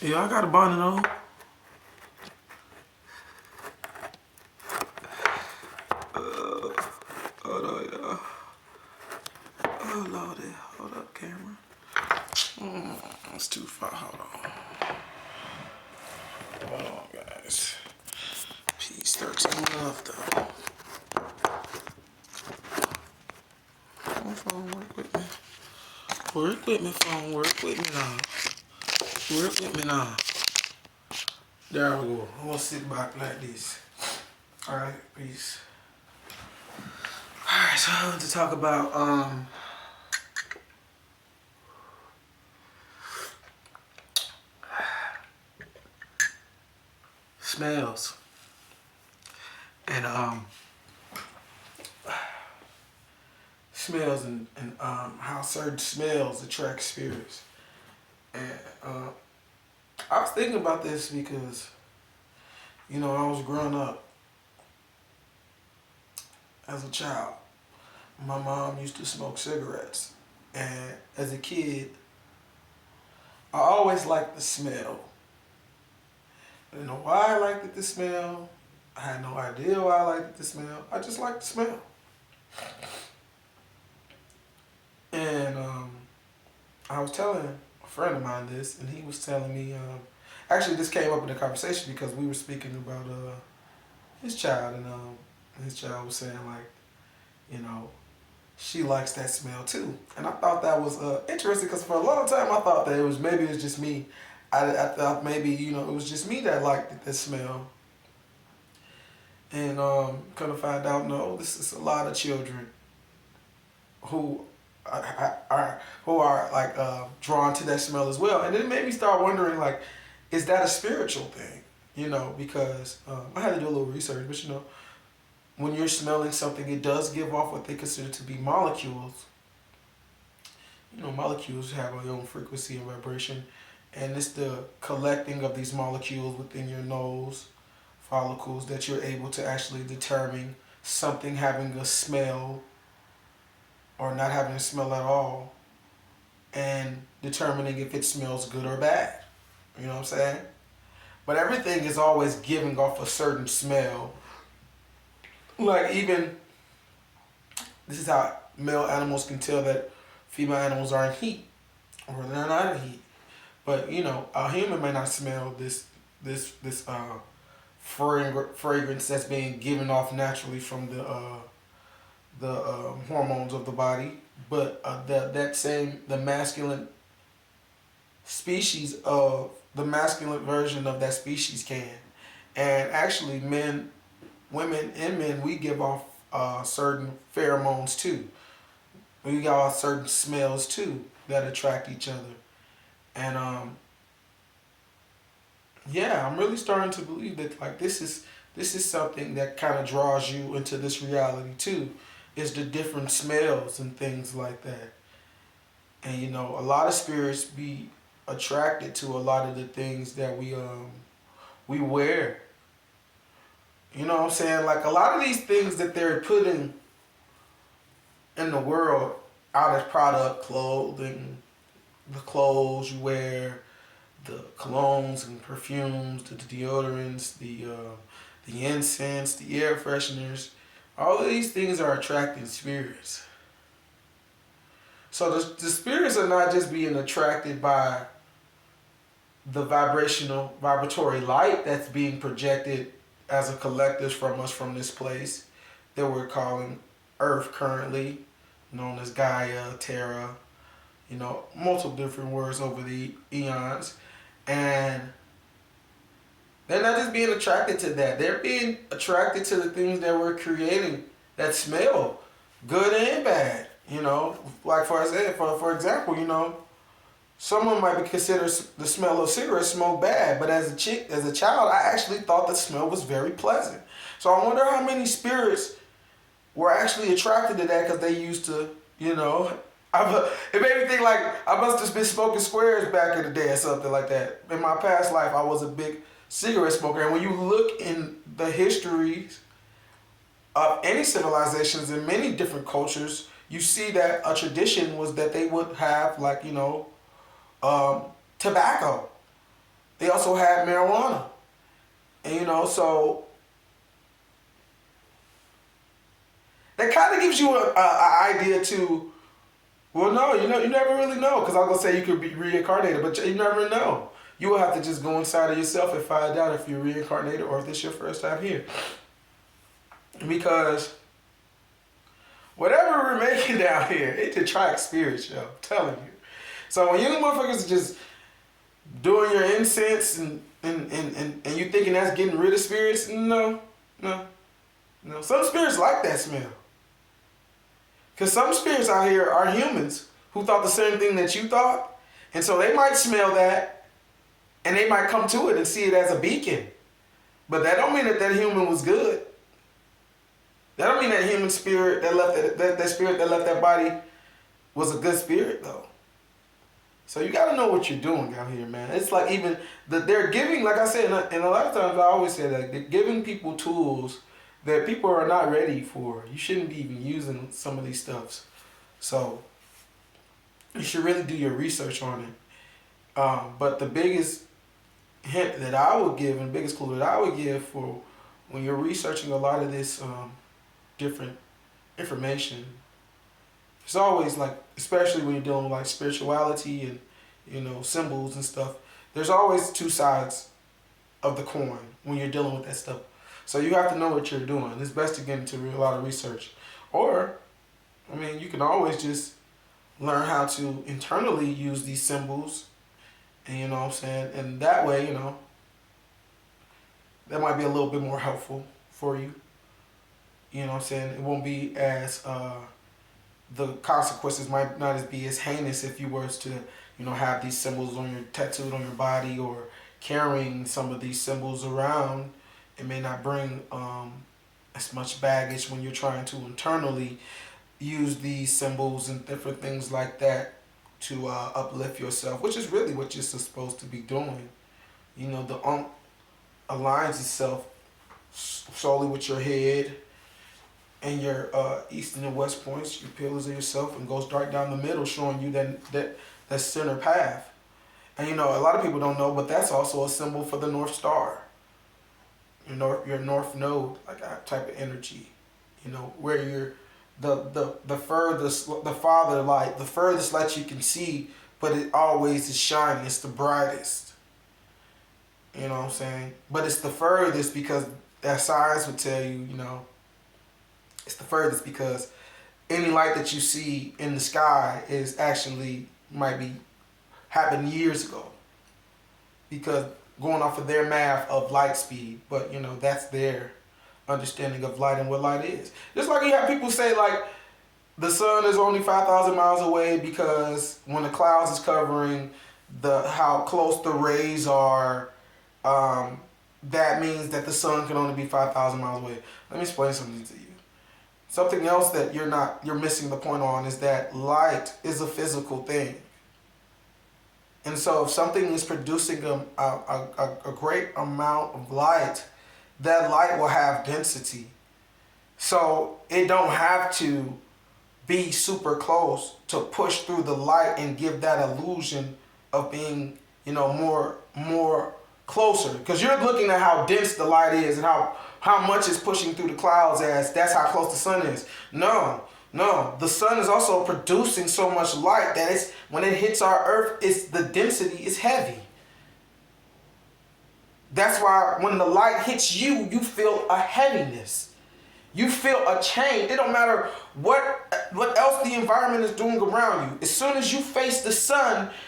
Yeah, I got a bonnet on. Hold on, y'all. Oh, Lordy. Hold up, camera. That's too far. Hold on. Hold on, guys. Peace, 13 love, though. My phone work with me. Work with me, phone. Work with me now. Work with me now. There we go. I'm gonna sit back like this. Alright, peace. Alright, so I want to talk about smells. And smells and how certain smells attract spirits. And I was thinking about this because, I was growing up as a child. My mom used to smoke cigarettes. And as a kid, I always liked the smell. I didn't know why I liked the smell. I had no idea why I liked the smell. I just liked the smell. And I was telling a friend of mine this, and he was telling me, actually this came up in the conversation because we were speaking about his child, and his child was saying like, she likes that smell too. And I thought that was interesting because for a long time I thought that maybe it was just me. I thought maybe, it was just me that liked the smell. And kind of find out, no, this is a lot of children who are like drawn to that smell as well. And it made me start wondering, like, is that a spiritual thing? Because I had to do a little research, but when you're smelling something, it does give off what they consider to be molecules. Molecules have their own frequency and vibration, and it's the collecting of these molecules within your nose follicles that you're able to actually determine something having a smell or not having a smell at all, and determining if it smells good or bad. You know what I'm saying? But everything is always giving off a certain smell. Like even, this is how male animals can tell that female animals are in heat or they're not in heat. But a human may not smell this fragrance that's being given off naturally from the hormones of the body, but the masculine species of the masculine version of that species can. And actually, women and men, we give off certain pheromones too. We got off certain smells too that attract each other. And yeah, I'm really starting to believe that like this is something that kind of draws you into this reality too. Is the different smells and things like that. And a lot of spirits be attracted to a lot of the things that we wear. You know what I'm saying? Like a lot of these things that they're putting in the world out as product, clothing, the clothes you wear, the colognes and perfumes, the deodorants, the incense, the air fresheners. All of these things are attracting spirits. So the spirits are not just being attracted by the vibratory light that's being projected as a collective from us from this place that we're calling Earth currently, known as Gaia, Terra, multiple different words over the eons. And they're not just being attracted to that. They're being attracted to the things that we're creating that smell good and bad. Like for example, someone might be considered the smell of cigarette smoke bad, but as a child, I actually thought the smell was very pleasant. So I wonder how many spirits were actually attracted to that because they used to, it made me think like I must have been smoking squares back in the day or something like that. In my past life, I was a big cigarette smoker. And when you look in the histories of any civilizations in many different cultures, you see that a tradition was that they would have like, tobacco They also had marijuana. And so that kind of gives you an idea to, well, no, you never really know. Because I was going to say you could be reincarnated, but you never know. You will have to just go inside of yourself and find out if you're reincarnated or if this is your first time here. Because whatever we're making down here, it attracts spirits, yo. I'm telling you. So when you motherfuckers are just doing your incense and you thinking that's getting rid of spirits, no. Some spirits like that smell. Because some spirits out here are humans who thought the same thing that you thought. And so they might smell that and they might come to it and see it as a beacon. But that don't mean that human was good. That don't mean that human spirit that left that spirit that left that body was a good spirit though. So you got to know what you're doing out here, man. It's like even that they're giving, like I said, and a lot of times I always say that they're giving people tools that people are not ready for. You shouldn't be even using some of these stuffs. So you should really do your research on it. But the biggest hint that I would give and the biggest clue that I would give for when you're researching a lot of this different information, it's always like, especially when you're dealing with like spirituality and symbols and stuff, there's always two sides of the coin when you're dealing with that stuff. So you have to know what you're doing. It's best to get into a lot of research. Or, you can always just learn how to internally use these symbols. And you know what I'm saying? And that way, that might be a little bit more helpful for you. You know what I'm saying? It won't be as, the consequences might not be as heinous if you were to, have these symbols tattooed on your body or carrying some of these symbols around. It may not bring as much baggage when you're trying to internally use these symbols and different things like that to uplift yourself, which is really what you're supposed to be doing. The aligns itself solely with your head and your east and west points, your pillars of yourself, and goes right down the middle, showing you that center path. And a lot of people don't know, but that's also a symbol for the North Star. Your north node, like that type of energy, where you're the furthest, the farther light, the furthest light you can see, but it always is shining. It's the brightest. You know what I'm saying? But it's the furthest because that science would tell you, it's the furthest because any light that you see in the sky is actually might be happened years ago. Because going off of their math of light speed, but that's their understanding of light and what light is. Just like you have people say like the sun is only 5,000 miles away because when the clouds is covering how close the rays are, that means that the sun can only be 5,000 miles away. Let me explain something to you. Something else that you're missing the point on is that light is a physical thing. And so if something is producing a great amount of light, that light will have density. So it don't have to be super close to push through the light and give that illusion of being, more closer. Because you're looking at how dense the light is and how much it's pushing through the clouds as that's how close the sun is. No, the sun is also producing so much light that when it hits our earth, the density is heavy. That's why when the light hits you, you feel a heaviness. You feel a change. It don't matter what else the environment is doing around you. As soon as you face the sun,